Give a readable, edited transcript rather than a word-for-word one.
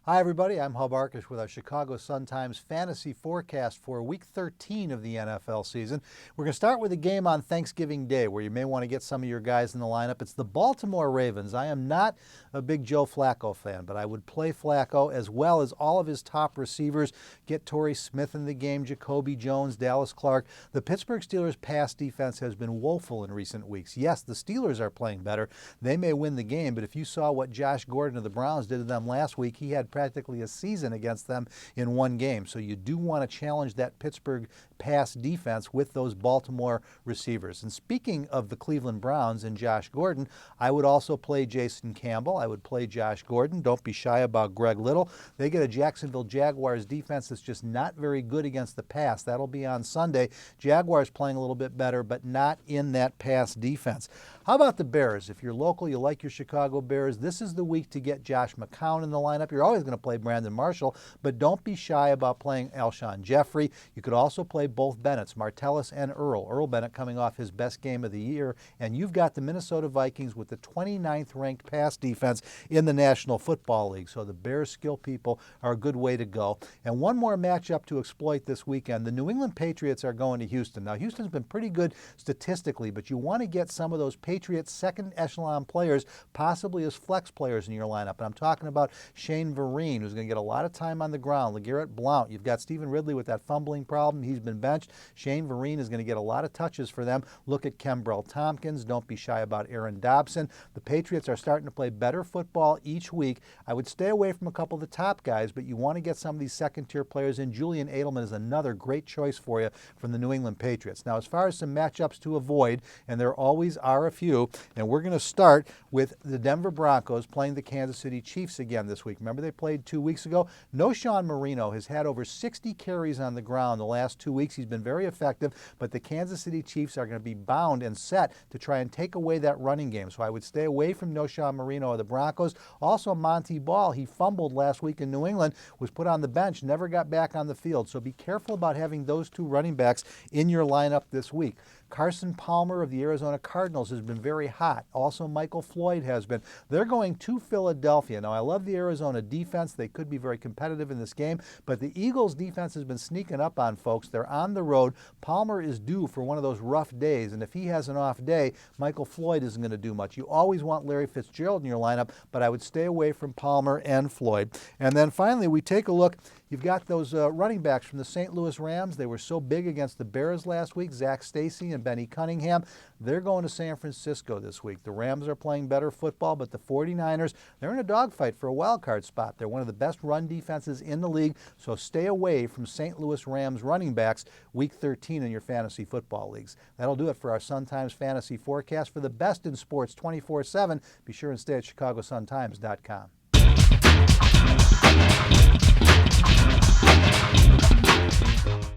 Hi everybody, I'm Arkush with our Chicago Sun-Times fantasy forecast for week 13 of the NFL season. We're going to start with a game on Thanksgiving Day where you may want to get some of your guys in the lineup. It's the Baltimore Ravens. I am not a big Joe Flacco fan, but I would play Flacco as well as all of his top receivers. Get Torrey Smith in the game, Jacoby Jones, Dallas Clark. The Pittsburgh Steelers' pass defense has been woeful in recent weeks. Yes, the Steelers are playing better. They may win the game, but if you saw what Josh Gordon of the Browns did to them last week, he had practically a season against them in one game. So you do want to challenge that Pittsburgh pass defense with those Baltimore receivers. And speaking of the Cleveland Browns and Josh Gordon, I would also play Jason Campbell. I would play Josh Gordon. Don't be shy about Greg Little. They get a Jacksonville Jaguars defense that's just not very good against the pass. That'll be on Sunday. Jaguars playing a little bit better, but not in that pass defense. How about the Bears? If you're local, you like your Chicago Bears, this is the week to get Josh McCown in the lineup. You're always going to play Brandon Marshall, but don't be shy about playing Alshon Jeffrey. You could also play both Bennetts, Martellus and Earl. Earl Bennett coming off his best game of the year, and you've got the Minnesota Vikings with the 29th ranked pass defense in the National Football League. So the Bears skill people are a good way to go. And one more matchup to exploit this weekend. The New England Patriots are going to Houston. Now, Houston's been pretty good statistically, but you want to get some of those Patriots second echelon players, possibly as flex players in your lineup. And I'm talking about Shane Vereen, who's going to get a lot of time on the ground. LeGarrette Blount. You've got Stephen Ridley with that fumbling problem. He's been benched. Shane Vereen is going to get a lot of touches for them. Look at Kembrell Tompkins. Don't be shy about Aaron Dobson. The Patriots are starting to play better football each week. I would stay away from a couple of the top guys, but you want to get some of these second-tier players in. Julian Edelman is another great choice for you from the New England Patriots. Now, as far as some matchups to avoid, and there always are a few, and we're going to start with the Denver Broncos playing the Kansas City Chiefs again this week. Remember they played 2 weeks ago? Sean Marino has had over 60 carries on the ground the last 2 weeks. He's been very effective, but the Kansas City Chiefs are going to be bound and set to try and take away that running game. So I would stay away from Sean Marino of the Broncos. Also, Monty Ball, he fumbled last week in New England, was put on the bench, never got back on the field. So be careful about having those two running backs in your lineup this week. Carson Palmer of the Arizona Cardinals has been very hot. Also, Michael Floyd has been. They're going to Philadelphia. Now, I love the Arizona defense. They could be very competitive in this game, but the Eagles' defense has been sneaking up on folks. They're on the road. Palmer is due for one of those rough days, and if he has an off day, Michael Floyd isn't going to do much. You always want Larry Fitzgerald in your lineup, but I would stay away from Palmer and Floyd. And then finally, we take a look. You've got those running backs from the St. Louis Rams. They were so big against the Bears last week, Zach Stacy and Benny Cunningham. They're going to San Francisco this week. The Rams are playing better football, but the 49ers, they're in a dogfight for a wild card spot. They're one of the best run defenses in the league, so stay away from St. Louis Rams running backs week 13 in your fantasy football leagues. That'll do it for our Sun-Times fantasy forecast. For the best in sports 24/7, be sure and stay at chicagosuntimes.com.